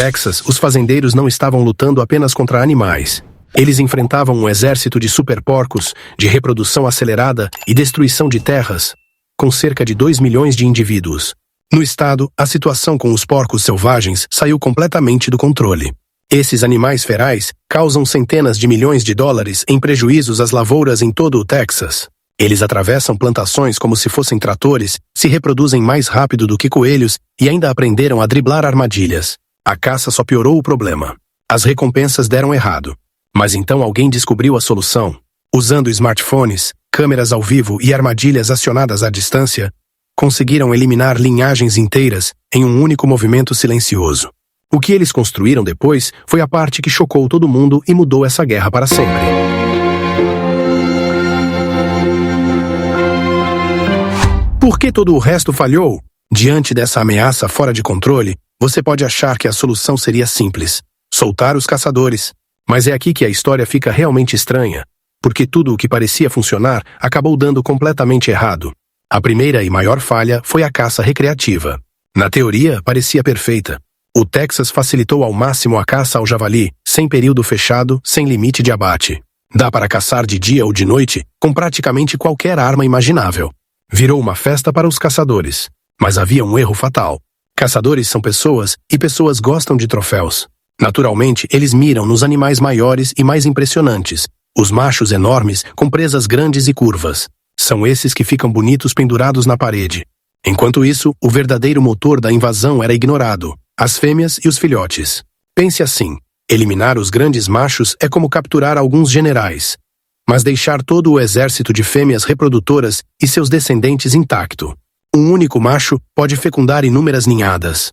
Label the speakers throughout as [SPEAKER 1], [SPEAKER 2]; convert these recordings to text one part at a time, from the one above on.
[SPEAKER 1] Texas, os fazendeiros não estavam lutando apenas contra animais. Eles enfrentavam um exército de superporcos, de reprodução acelerada e destruição de terras, com cerca de 2 milhões de indivíduos. No estado, a situação com os porcos selvagens saiu completamente do controle. Esses animais ferais causam centenas de milhões de dólares em prejuízos às lavouras em todo o Texas. Eles atravessam plantações como se fossem tratores, se reproduzem mais rápido do que coelhos e ainda aprenderam a driblar armadilhas. A caça só piorou o problema. As recompensas deram errado. Mas então alguém descobriu a solução. Usando smartphones, câmeras ao vivo e armadilhas acionadas à distância, conseguiram eliminar linhagens inteiras em um único movimento silencioso. O que eles construíram depois foi a parte que chocou todo mundo e mudou essa guerra para sempre. Por que todo o resto falhou? Diante dessa ameaça fora de controle, você pode achar que a solução seria simples: soltar os caçadores. Mas é aqui que a história fica realmente estranha, porque tudo o que parecia funcionar acabou dando completamente errado. A primeira e maior falha foi a caça recreativa. Na teoria, parecia perfeita. O Texas facilitou ao máximo a caça ao javali, sem período fechado, sem limite de abate. Dá para caçar de dia ou de noite, com praticamente qualquer arma imaginável. Virou uma festa para os caçadores. Mas havia um erro fatal. Caçadores são pessoas, e pessoas gostam de troféus. Naturalmente, eles miram nos animais maiores e mais impressionantes, os machos enormes com presas grandes e curvas. São esses que ficam bonitos pendurados na parede. Enquanto isso, o verdadeiro motor da invasão era ignorado: as fêmeas e os filhotes. Pense assim: eliminar os grandes machos é como capturar alguns generais, mas deixar todo o exército de fêmeas reprodutoras e seus descendentes intacto. Um único macho pode fecundar inúmeras ninhadas.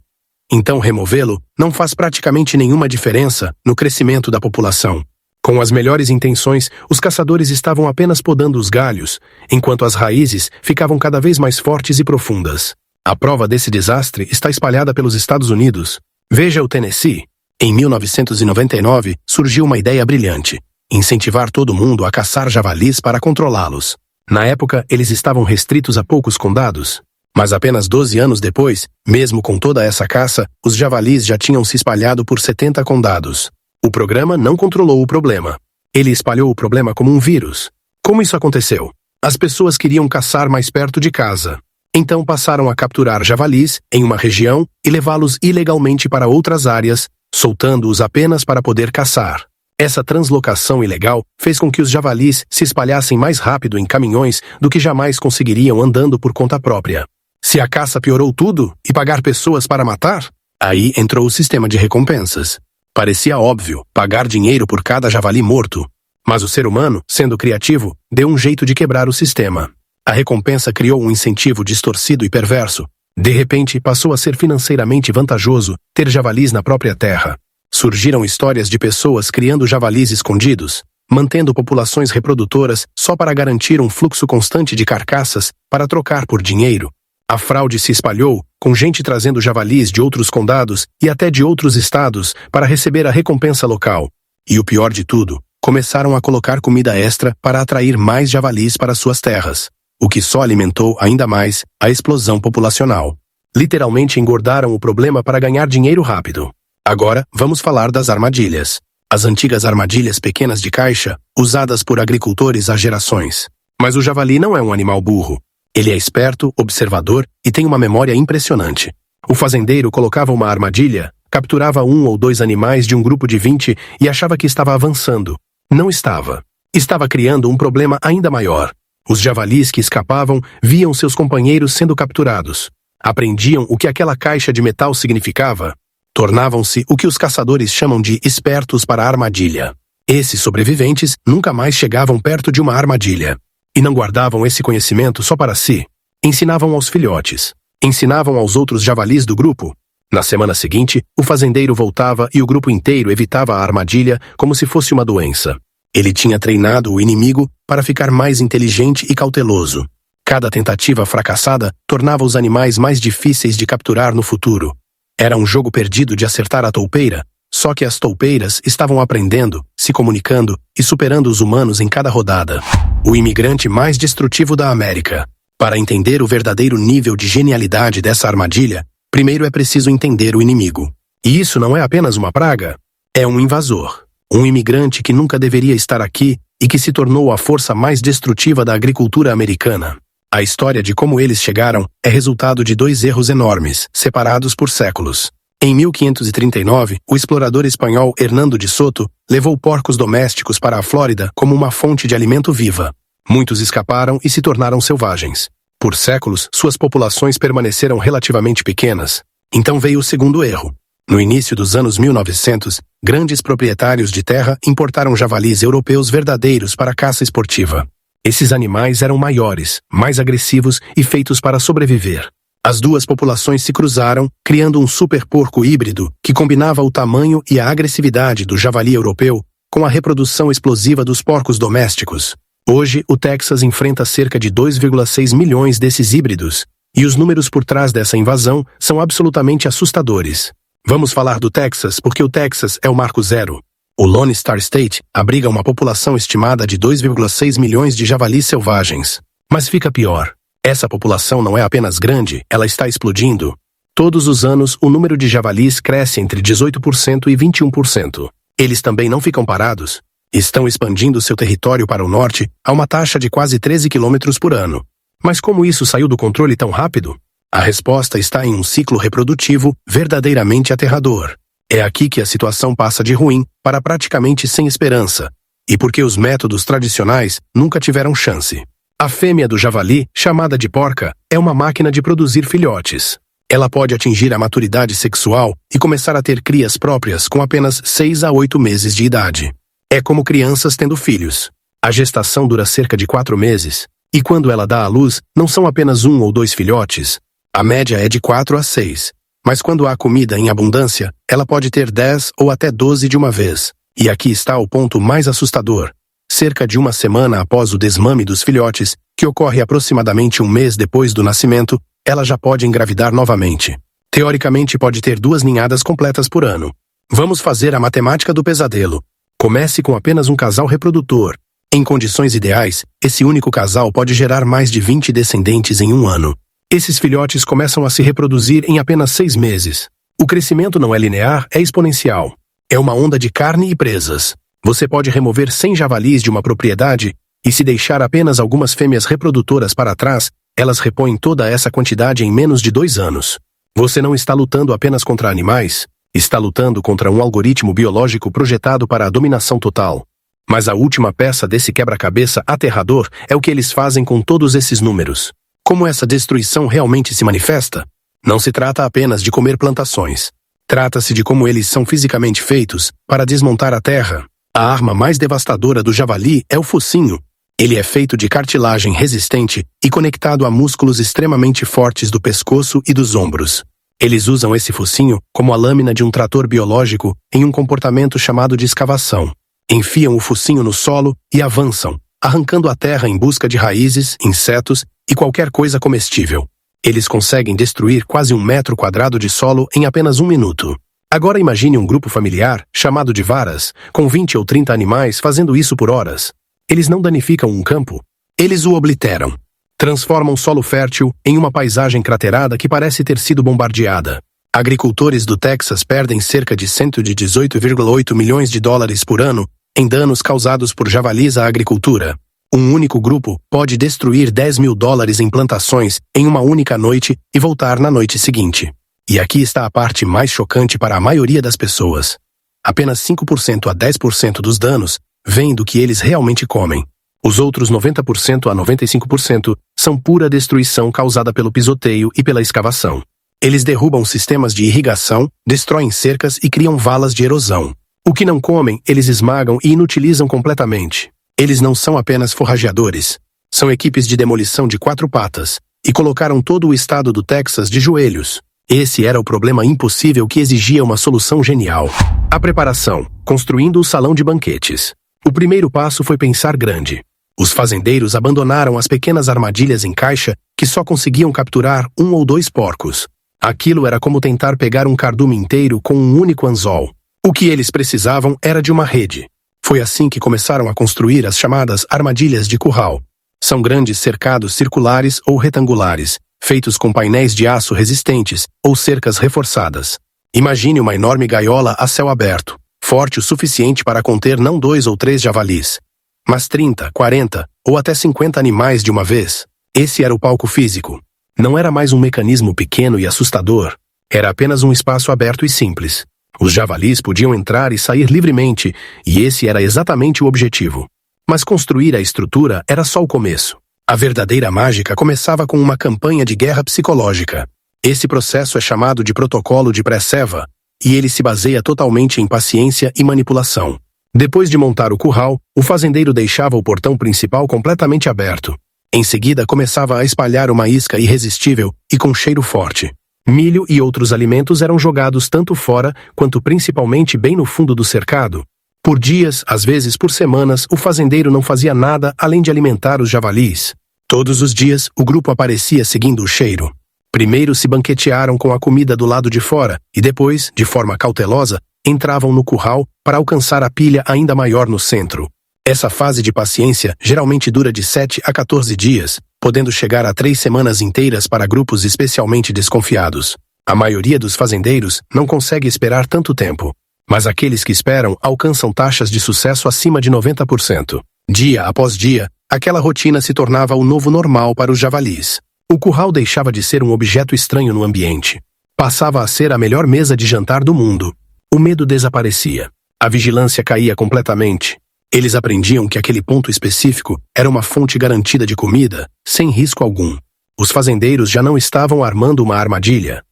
[SPEAKER 1] Então removê-lo não faz praticamente nenhuma diferença no crescimento da população. Com as melhores intenções, os caçadores estavam apenas podando os galhos, enquanto as raízes ficavam cada vez mais fortes e profundas. A prova desse desastre está espalhada pelos Estados Unidos. Veja o Tennessee. Em 1999, surgiu uma ideia brilhante: incentivar todo mundo a caçar javalis para controlá-los. Na época, eles estavam restritos a poucos condados. Mas apenas 12 anos depois, mesmo com toda essa caça, os javalis já tinham se espalhado por 70 condados. O programa não controlou o problema. Ele espalhou o problema como um vírus. Como isso aconteceu? As pessoas queriam caçar mais perto de casa. Então passaram a capturar javalis em uma região e levá-los ilegalmente para outras áreas, soltando-os apenas para poder caçar. Essa translocação ilegal fez com que os javalis se espalhassem mais rápido em caminhões do que jamais conseguiriam andando por conta própria. Se a caça piorou tudo e pagar pessoas para matar, aí entrou o sistema de recompensas. Parecia óbvio pagar dinheiro por cada javali morto, mas o ser humano, sendo criativo, deu um jeito de quebrar o sistema. A recompensa criou um incentivo distorcido e perverso. De repente, passou a ser financeiramente vantajoso ter javalis na própria terra. Surgiram histórias de pessoas criando javalis escondidos, mantendo populações reprodutoras só para garantir um fluxo constante de carcaças para trocar por dinheiro. A fraude se espalhou, com gente trazendo javalis de outros condados e até de outros estados para receber a recompensa local. E o pior de tudo, começaram a colocar comida extra para atrair mais javalis para suas terras, o que só alimentou ainda mais a explosão populacional. Literalmente engordaram o problema para ganhar dinheiro rápido. Agora, vamos falar das armadilhas. As antigas armadilhas pequenas de caixa, usadas por agricultores há gerações. Mas o javali não é um animal burro. Ele é esperto, observador e tem uma memória impressionante. O fazendeiro colocava uma armadilha, capturava 1 ou 2 animais de um grupo de 20 e achava que estava avançando. Não estava. Estava criando um problema ainda maior. Os javalis que escapavam viam seus companheiros sendo capturados. Aprendiam o que aquela caixa de metal significava. Tornavam-se o que os caçadores chamam de espertos para a armadilha. Esses sobreviventes nunca mais chegavam perto de uma armadilha. E não guardavam esse conhecimento só para si. Ensinavam aos filhotes. Ensinavam aos outros javalis do grupo. Na semana seguinte, o fazendeiro voltava e o grupo inteiro evitava a armadilha como se fosse uma doença. Ele tinha treinado o inimigo para ficar mais inteligente e cauteloso. Cada tentativa fracassada tornava os animais mais difíceis de capturar no futuro. Era um jogo perdido de acertar a toupeira, só que as toupeiras estavam aprendendo, se comunicando e superando os humanos em cada rodada. O imigrante mais destrutivo da América. Para entender o verdadeiro nível de genialidade dessa armadilha, primeiro é preciso entender o inimigo. E isso não é apenas uma praga, é um invasor. Um imigrante que nunca deveria estar aqui e que se tornou a força mais destrutiva da agricultura americana. A história de como eles chegaram é resultado de dois erros enormes, separados por séculos. Em 1539, o explorador espanhol Hernando de Soto levou porcos domésticos para a Flórida como uma fonte de alimento viva. Muitos escaparam e se tornaram selvagens. Por séculos, suas populações permaneceram relativamente pequenas. Então veio o segundo erro. No início dos anos 1900, grandes proprietários de terra importaram javalis europeus verdadeiros para a caça esportiva. Esses animais eram maiores, mais agressivos e feitos para sobreviver. As duas populações se cruzaram, criando um super-porco híbrido que combinava o tamanho e a agressividade do javali europeu com a reprodução explosiva dos porcos domésticos. Hoje, o Texas enfrenta cerca de 2,6 milhões desses híbridos, e os números por trás dessa invasão são absolutamente assustadores. Vamos falar do Texas porque o Texas é o marco zero. O Lone Star State abriga uma população estimada de 2,6 milhões de javalis selvagens. Mas fica pior. Essa população não é apenas grande, ela está explodindo. Todos os anos, o número de javalis cresce entre 18% e 21%. Eles também não ficam parados. Estão expandindo seu território para o norte a uma taxa de quase 13 km por ano. Mas como isso saiu do controle tão rápido? A resposta está em um ciclo reprodutivo verdadeiramente aterrador. É aqui que a situação passa de ruim para praticamente sem esperança, e porque os métodos tradicionais nunca tiveram chance. A fêmea do javali, chamada de porca, é uma máquina de produzir filhotes. Ela pode atingir a maturidade sexual e começar a ter crias próprias com apenas 6 a 8 meses de idade. É como crianças tendo filhos. A gestação dura cerca de 4 meses, e quando ela dá à luz, não são apenas 1 ou 2 filhotes. A média é de 4 a 6. Mas quando há comida em abundância, ela pode ter 10 ou até 12 de uma vez. E aqui está o ponto mais assustador. Cerca de uma semana após o desmame dos filhotes, que ocorre aproximadamente um mês depois do nascimento, ela já pode engravidar novamente. Teoricamente pode ter 2 ninhadas completas por ano. Vamos fazer a matemática do pesadelo. Comece com apenas um casal reprodutor. Em condições ideais, esse único casal pode gerar mais de 20 descendentes em um ano. Esses filhotes começam a se reproduzir em apenas 6 meses. O crescimento não é linear, é exponencial. É uma onda de carne e presas. Você pode remover 100 javalis de uma propriedade e se deixar apenas algumas fêmeas reprodutoras para trás, elas repõem toda essa quantidade em menos de 2 anos. Você não está lutando apenas contra animais, está lutando contra um algoritmo biológico projetado para a dominação total. Mas a última peça desse quebra-cabeça aterrador é o que eles fazem com todos esses números. Como essa destruição realmente se manifesta? Não se trata apenas de comer plantações. Trata-se de como eles são fisicamente feitos para desmontar a terra. A arma mais devastadora do javali é o focinho. Ele é feito de cartilagem resistente e conectado a músculos extremamente fortes do pescoço e dos ombros. Eles usam esse focinho como a lâmina de um trator biológico em um comportamento chamado de escavação. Enfiam o focinho no solo e avançam, arrancando a terra em busca de raízes, insetos e qualquer coisa comestível. Eles conseguem destruir quase 1 metro quadrado de solo em apenas 1 minuto. Agora imagine um grupo familiar, chamado de varas, com 20 ou 30 animais fazendo isso por horas. Eles não danificam um campo, eles o obliteram. Transformam solo fértil em uma paisagem craterada que parece ter sido bombardeada. Agricultores do Texas perdem cerca de 118,8 milhões de dólares por ano em danos causados por javalis à agricultura. Um único grupo pode destruir 10 mil dólares em plantações em uma única noite e voltar na noite seguinte. E aqui está a parte mais chocante para a maioria das pessoas. Apenas 5% a 10% dos danos vêm do que eles realmente comem. Os outros 90% a 95% são pura destruição causada pelo pisoteio e pela escavação. Eles derrubam sistemas de irrigação, destroem cercas e criam valas de erosão. O que não comem, eles esmagam e inutilizam completamente. Eles não são apenas forrageadores. São equipes de demolição de 4 patas e colocaram todo o estado do Texas de joelhos. Esse era o problema impossível que exigia uma solução genial. A preparação, construindo o salão de banquetes. O primeiro passo foi pensar grande. Os fazendeiros abandonaram as pequenas armadilhas em caixa que só conseguiam capturar 1 ou 2 porcos. Aquilo era como tentar pegar um cardume inteiro com um único anzol. O que eles precisavam era de uma rede. Foi assim que começaram a construir as chamadas armadilhas de curral. São grandes cercados circulares ou retangulares, feitos com painéis de aço resistentes ou cercas reforçadas. Imagine uma enorme gaiola a céu aberto, forte o suficiente para conter não 2 ou 3 javalis, mas 30, 40 ou até 50 animais de uma vez. Esse era o palco físico. Não era mais um mecanismo pequeno e assustador. Era apenas um espaço aberto e simples. Os javalis podiam entrar e sair livremente, e esse era exatamente o objetivo. Mas construir a estrutura era só o começo. A verdadeira mágica começava com uma campanha de guerra psicológica. Esse processo é chamado de protocolo de pré-ceva, e ele se baseia totalmente em paciência e manipulação. Depois de montar o curral, o fazendeiro deixava o portão principal completamente aberto. Em seguida, começava a espalhar uma isca irresistível e com cheiro forte. Milho e outros alimentos eram jogados tanto fora quanto principalmente bem no fundo do cercado. Por dias, às vezes por semanas, o fazendeiro não fazia nada além de alimentar os javalis. Todos os dias, o grupo aparecia seguindo o cheiro. Primeiro se banquetearam com a comida do lado de fora e depois, de forma cautelosa, entravam no curral para alcançar a pilha ainda maior no centro. Essa fase de paciência geralmente dura de 7 a 14 dias, podendo chegar a 3 semanas inteiras para grupos especialmente desconfiados. A maioria dos fazendeiros não consegue esperar tanto tempo, mas aqueles que esperam alcançam taxas de sucesso acima de 90%. Dia após dia, aquela rotina se tornava o novo normal para os javalis. O curral deixava de ser um objeto estranho no ambiente. Passava a ser a melhor mesa de jantar do mundo. O medo desaparecia. A vigilância caía completamente. Eles aprendiam que aquele ponto específico era uma fonte garantida de comida, sem risco algum. Os fazendeiros já não estavam armando uma armadilha.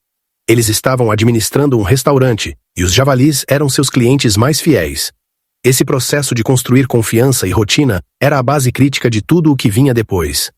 [SPEAKER 1] Eles estavam administrando um restaurante, e os javalis eram seus clientes mais fiéis. Esse processo de construir confiança e rotina era a base crítica de tudo o que vinha depois.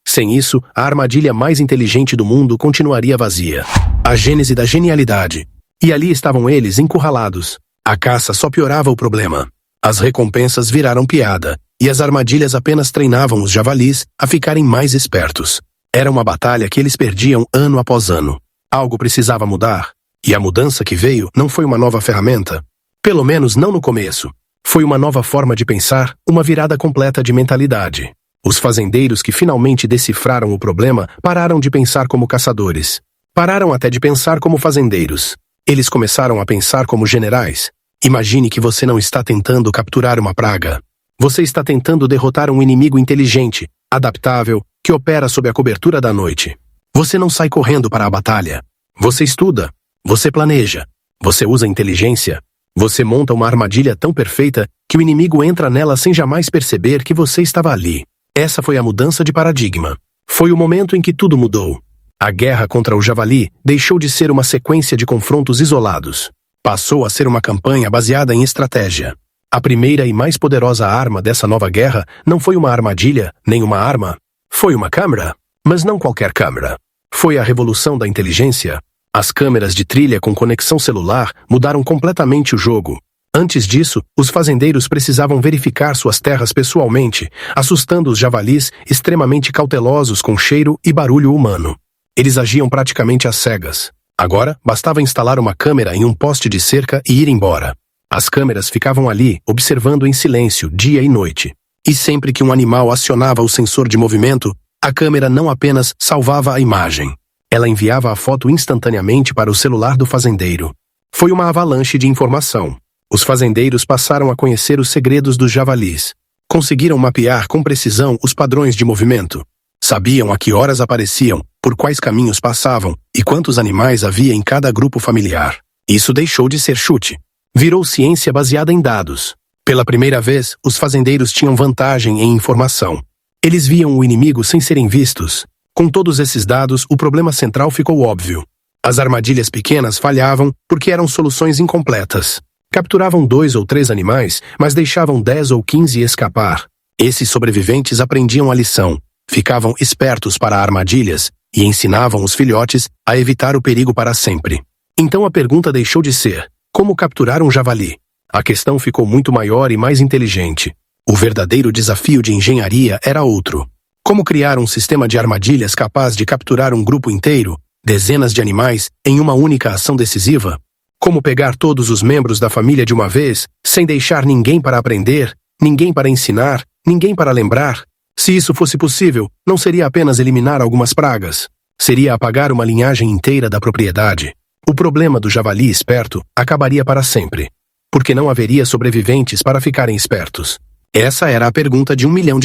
[SPEAKER 1] Sem isso, a armadilha mais inteligente do mundo continuaria vazia. A gênese da genialidade. E ali estavam eles encurralados. A caça só piorava o problema. As recompensas viraram piada, e as armadilhas apenas treinavam os javalis a ficarem mais espertos. Era uma batalha que eles perdiam ano após ano. Algo precisava mudar, e a mudança que veio não foi uma nova ferramenta. Pelo menos não no começo. Foi uma nova forma de pensar, uma virada completa de mentalidade. Os fazendeiros que finalmente decifraram o problema pararam de pensar como caçadores. Pararam até de pensar como fazendeiros. Eles começaram a pensar como generais. Imagine que você não está tentando capturar uma praga. Você está tentando derrotar um inimigo inteligente, adaptável, que opera sob a cobertura da noite. Você não sai correndo para a batalha. Você estuda. Você planeja. Você usa inteligência. Você monta uma armadilha tão perfeita que o inimigo entra nela sem jamais perceber que você estava ali. Essa foi a mudança de paradigma. Foi o momento em que tudo mudou. A guerra contra o javali deixou de ser uma sequência de confrontos isolados. Passou a ser uma campanha baseada em estratégia. A primeira e mais poderosa arma dessa nova guerra não foi uma armadilha, nem uma arma. Foi uma câmera. Mas não qualquer câmera. Foi a revolução da inteligência. As câmeras de trilha com conexão celular mudaram completamente o jogo. Antes disso, os fazendeiros precisavam verificar suas terras pessoalmente, assustando os javalis extremamente cautelosos com cheiro e barulho humano. Eles agiam praticamente às cegas. Agora, bastava instalar uma câmera em um poste de cerca e ir embora. As câmeras ficavam ali, observando em silêncio, dia e noite. E sempre que um animal acionava o sensor de movimento, a câmera não apenas salvava a imagem. Ela enviava a foto instantaneamente para o celular do fazendeiro. Foi uma avalanche de informação. Os fazendeiros passaram a conhecer os segredos dos javalis. Conseguiram mapear com precisão os padrões de movimento. Sabiam a que horas apareciam, por quais caminhos passavam e quantos animais havia em cada grupo familiar. Isso deixou de ser chute. Virou ciência baseada em dados. Pela primeira vez, os fazendeiros tinham vantagem em informação. Eles viam o inimigo sem serem vistos. Com todos esses dados, o problema central ficou óbvio. As armadilhas pequenas falhavam porque eram soluções incompletas. Capturavam 2 ou 3 animais, mas deixavam 10 ou 15 escapar. Esses sobreviventes aprendiam a lição, ficavam espertos para armadilhas e ensinavam os filhotes a evitar o perigo para sempre. Então a pergunta deixou de ser: como capturar um javali? A questão ficou muito maior e mais inteligente. O verdadeiro desafio de engenharia era outro. Como criar um sistema de armadilhas capaz de capturar um grupo inteiro, dezenas de animais, em uma única ação decisiva? Como pegar todos os membros da família de uma vez, sem deixar ninguém para aprender, ninguém para ensinar, ninguém para lembrar? Se isso fosse possível, não seria apenas eliminar algumas pragas. Seria apagar uma linhagem inteira da propriedade. O problema do javali esperto acabaria para sempre, porque não haveria sobreviventes para ficarem espertos. Essa era a pergunta de $1 milhão.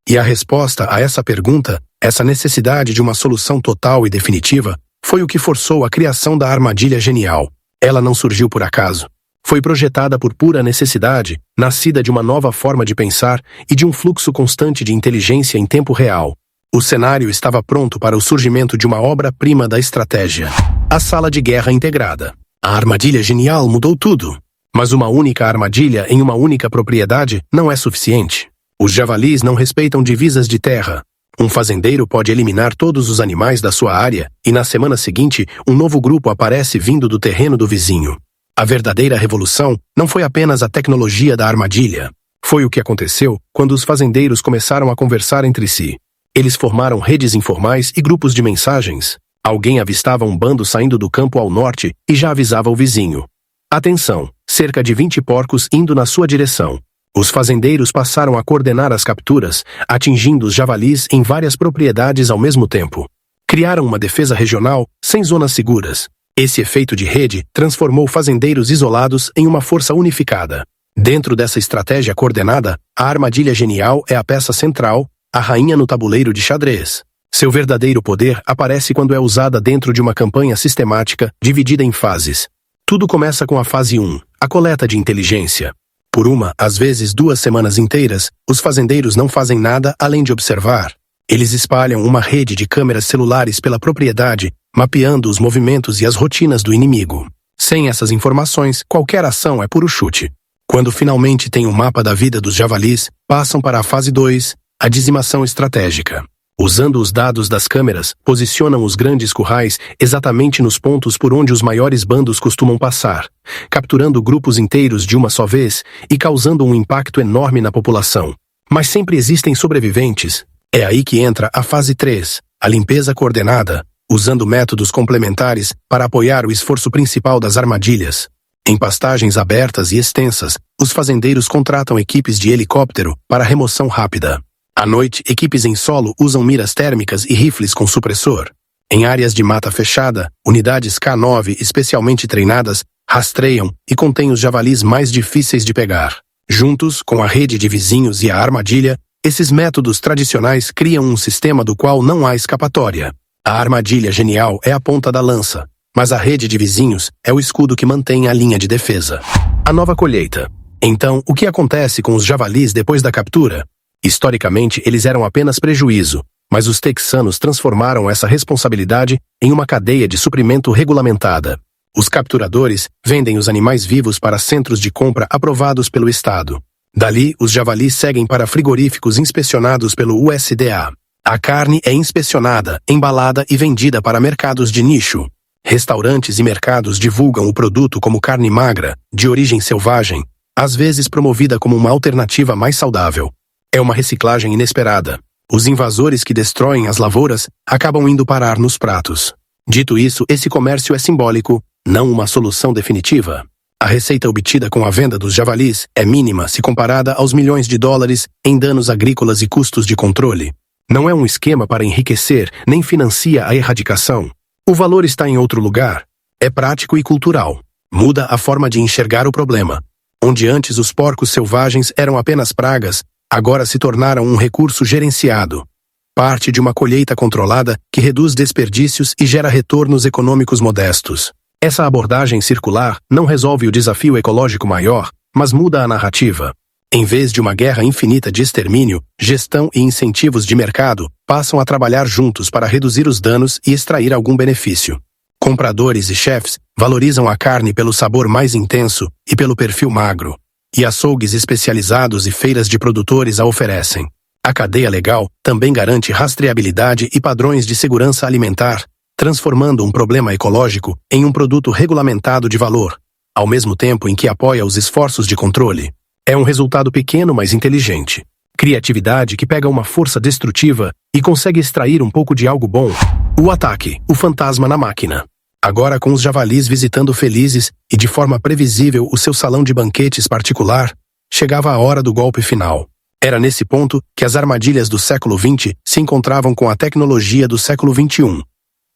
[SPEAKER 1] E a resposta a essa pergunta, essa necessidade de uma solução total e definitiva, foi o que forçou a criação da armadilha genial. Ela não surgiu por acaso. Foi projetada por pura necessidade, nascida de uma nova forma de pensar e de um fluxo constante de inteligência em tempo real. O cenário estava pronto para o surgimento de uma obra-prima da estratégia. A sala de guerra integrada. A armadilha genial mudou tudo. Mas uma única armadilha em uma única propriedade não é suficiente. Os javalis não respeitam divisas de terra. Um fazendeiro pode eliminar todos os animais da sua área e na semana seguinte um novo grupo aparece vindo do terreno do vizinho. A verdadeira revolução não foi apenas a tecnologia da armadilha. Foi o que aconteceu quando os fazendeiros começaram a conversar entre si. Eles formaram redes informais e grupos de mensagens. Alguém avistava um bando saindo do campo ao norte e já avisava o vizinho. Atenção, cerca de 20 porcos indo na sua direção. Os fazendeiros passaram a coordenar as capturas, atingindo os javalis em várias propriedades ao mesmo tempo. Criaram uma defesa regional sem zonas seguras. Esse efeito de rede transformou fazendeiros isolados em uma força unificada. Dentro dessa estratégia coordenada, a armadilha genial é a peça central, a rainha no tabuleiro de xadrez. Seu verdadeiro poder aparece quando é usada dentro de uma campanha sistemática, dividida em fases. Tudo começa com a fase 1, a coleta de inteligência. Por uma, às vezes 2 semanas inteiras, os fazendeiros não fazem nada além de observar. Eles espalham uma rede de câmeras celulares pela propriedade, mapeando os movimentos e as rotinas do inimigo. Sem essas informações, qualquer ação é puro chute. Quando finalmente têm um mapa da vida dos javalis, passam para a fase 2, a dizimação estratégica. Usando os dados das câmeras, posicionam os grandes currais exatamente nos pontos por onde os maiores bandos costumam passar, capturando grupos inteiros de uma só vez e causando um impacto enorme na população. Mas sempre existem sobreviventes. É aí que entra a fase 3, a limpeza coordenada, usando métodos complementares para apoiar o esforço principal das armadilhas. Em pastagens abertas e extensas, os fazendeiros contratam equipes de helicóptero para remoção rápida. À noite, equipes em solo usam miras térmicas e rifles com supressor. Em áreas de mata fechada, unidades K9 especialmente treinadas rastreiam e contêm os javalis mais difíceis de pegar. Juntos, com a rede de vizinhos e a armadilha, esses métodos tradicionais criam um sistema do qual não há escapatória. A armadilha genial é a ponta da lança, mas a rede de vizinhos é o escudo que mantém a linha de defesa. A nova colheita. Então, o que acontece com os javalis depois da captura? Historicamente, eles eram apenas prejuízo, mas os texanos transformaram essa responsabilidade em uma cadeia de suprimento regulamentada. Os capturadores vendem os animais vivos para centros de compra aprovados pelo Estado. Dali, os javalis seguem para frigoríficos inspecionados pelo USDA. A carne é inspecionada, embalada e vendida para mercados de nicho. Restaurantes e mercados divulgam o produto como carne magra, de origem selvagem, às vezes promovida como uma alternativa mais saudável. É uma reciclagem inesperada. Os invasores que destroem as lavouras acabam indo parar nos pratos. Dito isso, esse comércio é simbólico, não uma solução definitiva. A receita obtida com a venda dos javalis é mínima se comparada aos milhões de dólares em danos agrícolas e custos de controle. Não é um esquema para enriquecer, nem financia a erradicação. O valor está em outro lugar. É prático e cultural. Muda a forma de enxergar o problema. Onde antes os porcos selvagens eram apenas pragas, agora se tornaram um recurso gerenciado. Parte de uma colheita controlada que reduz desperdícios e gera retornos econômicos modestos. Essa abordagem circular não resolve o desafio ecológico maior, mas muda a narrativa. Em vez de uma guerra infinita de extermínio, gestão e incentivos de mercado passam a trabalhar juntos para reduzir os danos e extrair algum benefício. Compradores e chefes valorizam a carne pelo sabor mais intenso e pelo perfil magro. E açougues especializados e feiras de produtores a oferecem. A cadeia legal também garante rastreabilidade e padrões de segurança alimentar, transformando um problema ecológico em um produto regulamentado de valor, ao mesmo tempo em que apoia os esforços de controle. É um resultado pequeno, mas inteligente. Criatividade que pega uma força destrutiva e consegue extrair um pouco de algo bom. O ataque, o fantasma na máquina. Agora com os javalis visitando felizes e de forma previsível o seu salão de banquetes particular, chegava a hora do golpe final. Era nesse ponto que as armadilhas do século XX se encontravam com a tecnologia do século XXI.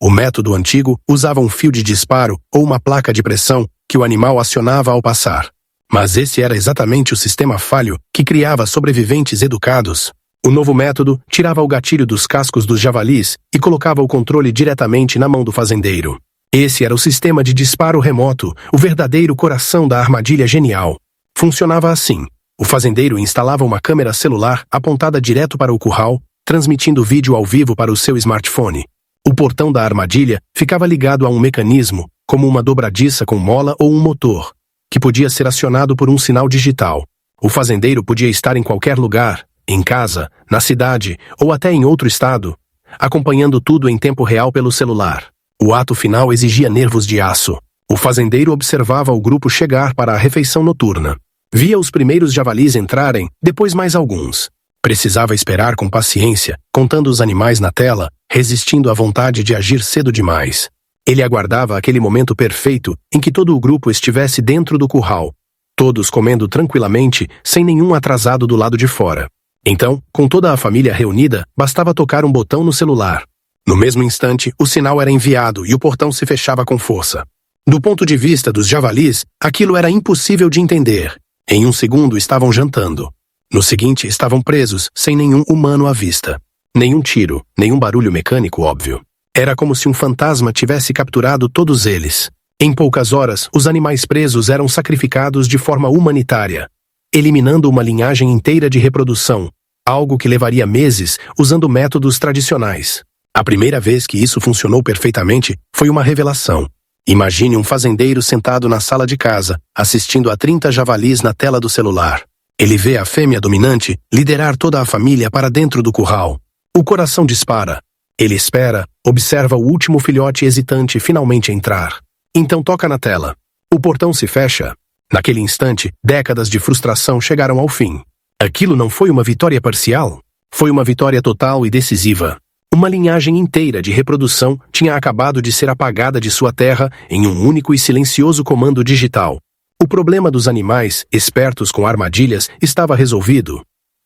[SPEAKER 1] O método antigo usava um fio de disparo ou uma placa de pressão que o animal acionava ao passar. Mas esse era exatamente o sistema falho que criava sobreviventes educados. O novo método tirava o gatilho dos cascos dos javalis e colocava o controle diretamente na mão do fazendeiro. Esse era o sistema de disparo remoto, o verdadeiro coração da armadilha genial. Funcionava assim. O fazendeiro instalava uma câmera celular apontada direto para o curral, transmitindo vídeo ao vivo para o seu smartphone. O portão da armadilha ficava ligado a um mecanismo, como uma dobradiça com mola ou um motor, que podia ser acionado por um sinal digital. O fazendeiro podia estar em qualquer lugar, em casa, na cidade ou até em outro estado, acompanhando tudo em tempo real pelo celular. O ato final exigia nervos de aço. O fazendeiro observava o grupo chegar para a refeição noturna. Via os primeiros javalis entrarem, depois mais alguns. Precisava esperar com paciência, contando os animais na tela, resistindo à vontade de agir cedo demais. Ele aguardava aquele momento perfeito em que todo o grupo estivesse dentro do curral, todos comendo tranquilamente, sem nenhum atrasado do lado de fora. Então, com toda a família reunida, bastava tocar um botão no celular. No mesmo instante, o sinal era enviado e o portão se fechava com força. Do ponto de vista dos javalis, aquilo era impossível de entender. Em um segundo estavam jantando. No seguinte, estavam presos, sem nenhum humano à vista. Nenhum tiro, nenhum barulho mecânico óbvio. Era como se um fantasma tivesse capturado todos eles. Em poucas horas, os animais presos eram sacrificados de forma humanitária, eliminando uma linhagem inteira de reprodução, algo que levaria meses usando métodos tradicionais. A primeira vez que isso funcionou perfeitamente foi uma revelação. Imagine um fazendeiro sentado na sala de casa, assistindo a 30 javalis na tela do celular. Ele vê a fêmea dominante liderar toda a família para dentro do curral. O coração dispara. Ele espera, observa o último filhote hesitante finalmente entrar. Então toca na tela. O portão se fecha. Naquele instante, décadas de frustração chegaram ao fim. Aquilo não foi uma vitória parcial. Foi uma vitória total e decisiva. Uma linhagem inteira de reprodução tinha acabado de ser apagada de sua terra em um único e silencioso comando digital. O problema dos animais, espertos com armadilhas, estava resolvido.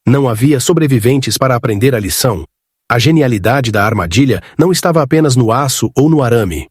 [SPEAKER 1] Não havia sobreviventes para aprender a lição. A genialidade da armadilha não estava apenas no aço ou no arame.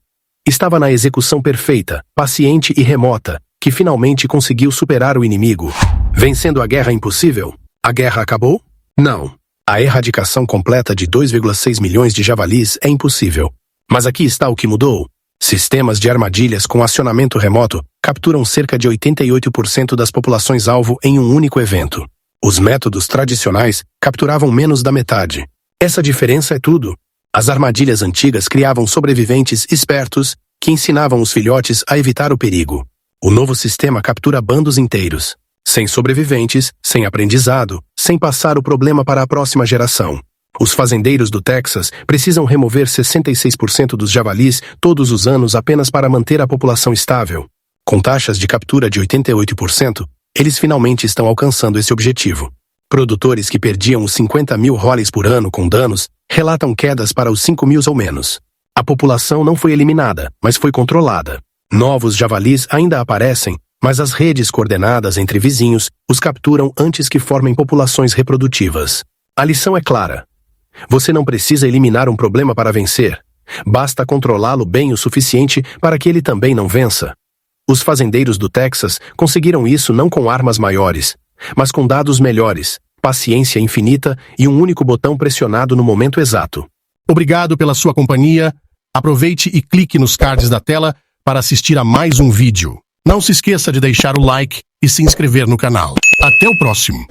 [SPEAKER 1] Estava na execução perfeita, paciente e remota, que finalmente conseguiu superar o inimigo. Vencendo a guerra impossível? A guerra acabou? Não. A erradicação completa de 2,6 milhões de javalis é impossível. Mas aqui está o que mudou. Sistemas de armadilhas com acionamento remoto capturam cerca de 88% das populações-alvo em um único evento. Os métodos tradicionais capturavam menos da metade. Essa diferença é tudo. As armadilhas antigas criavam sobreviventes espertos que ensinavam os filhotes a evitar o perigo. O novo sistema captura bandos inteiros, sem sobreviventes, sem aprendizado, sem passar o problema para a próxima geração. Os fazendeiros do Texas precisam remover 66% dos javalis todos os anos apenas para manter a população estável. Com taxas de captura de 88%, eles finalmente estão alcançando esse objetivo. Produtores que perdiam os 50 mil roles por ano com danos relatam quedas para os 5 mil ou menos. A população não foi eliminada, mas foi controlada. Novos javalis ainda aparecem, mas as redes coordenadas entre vizinhos os capturam antes que formem populações reprodutivas. A lição é clara. Você não precisa eliminar um problema para vencer. Basta controlá-lo bem o suficiente para que ele também não vença. Os fazendeiros do Texas conseguiram isso não com armas maiores, mas com dados melhores, paciência infinita e um único botão pressionado no momento exato.
[SPEAKER 2] Obrigado pela sua companhia. Aproveite e clique nos cards da tela para assistir a mais um vídeo. Não se esqueça de deixar o like e se inscrever no canal. Até o próximo!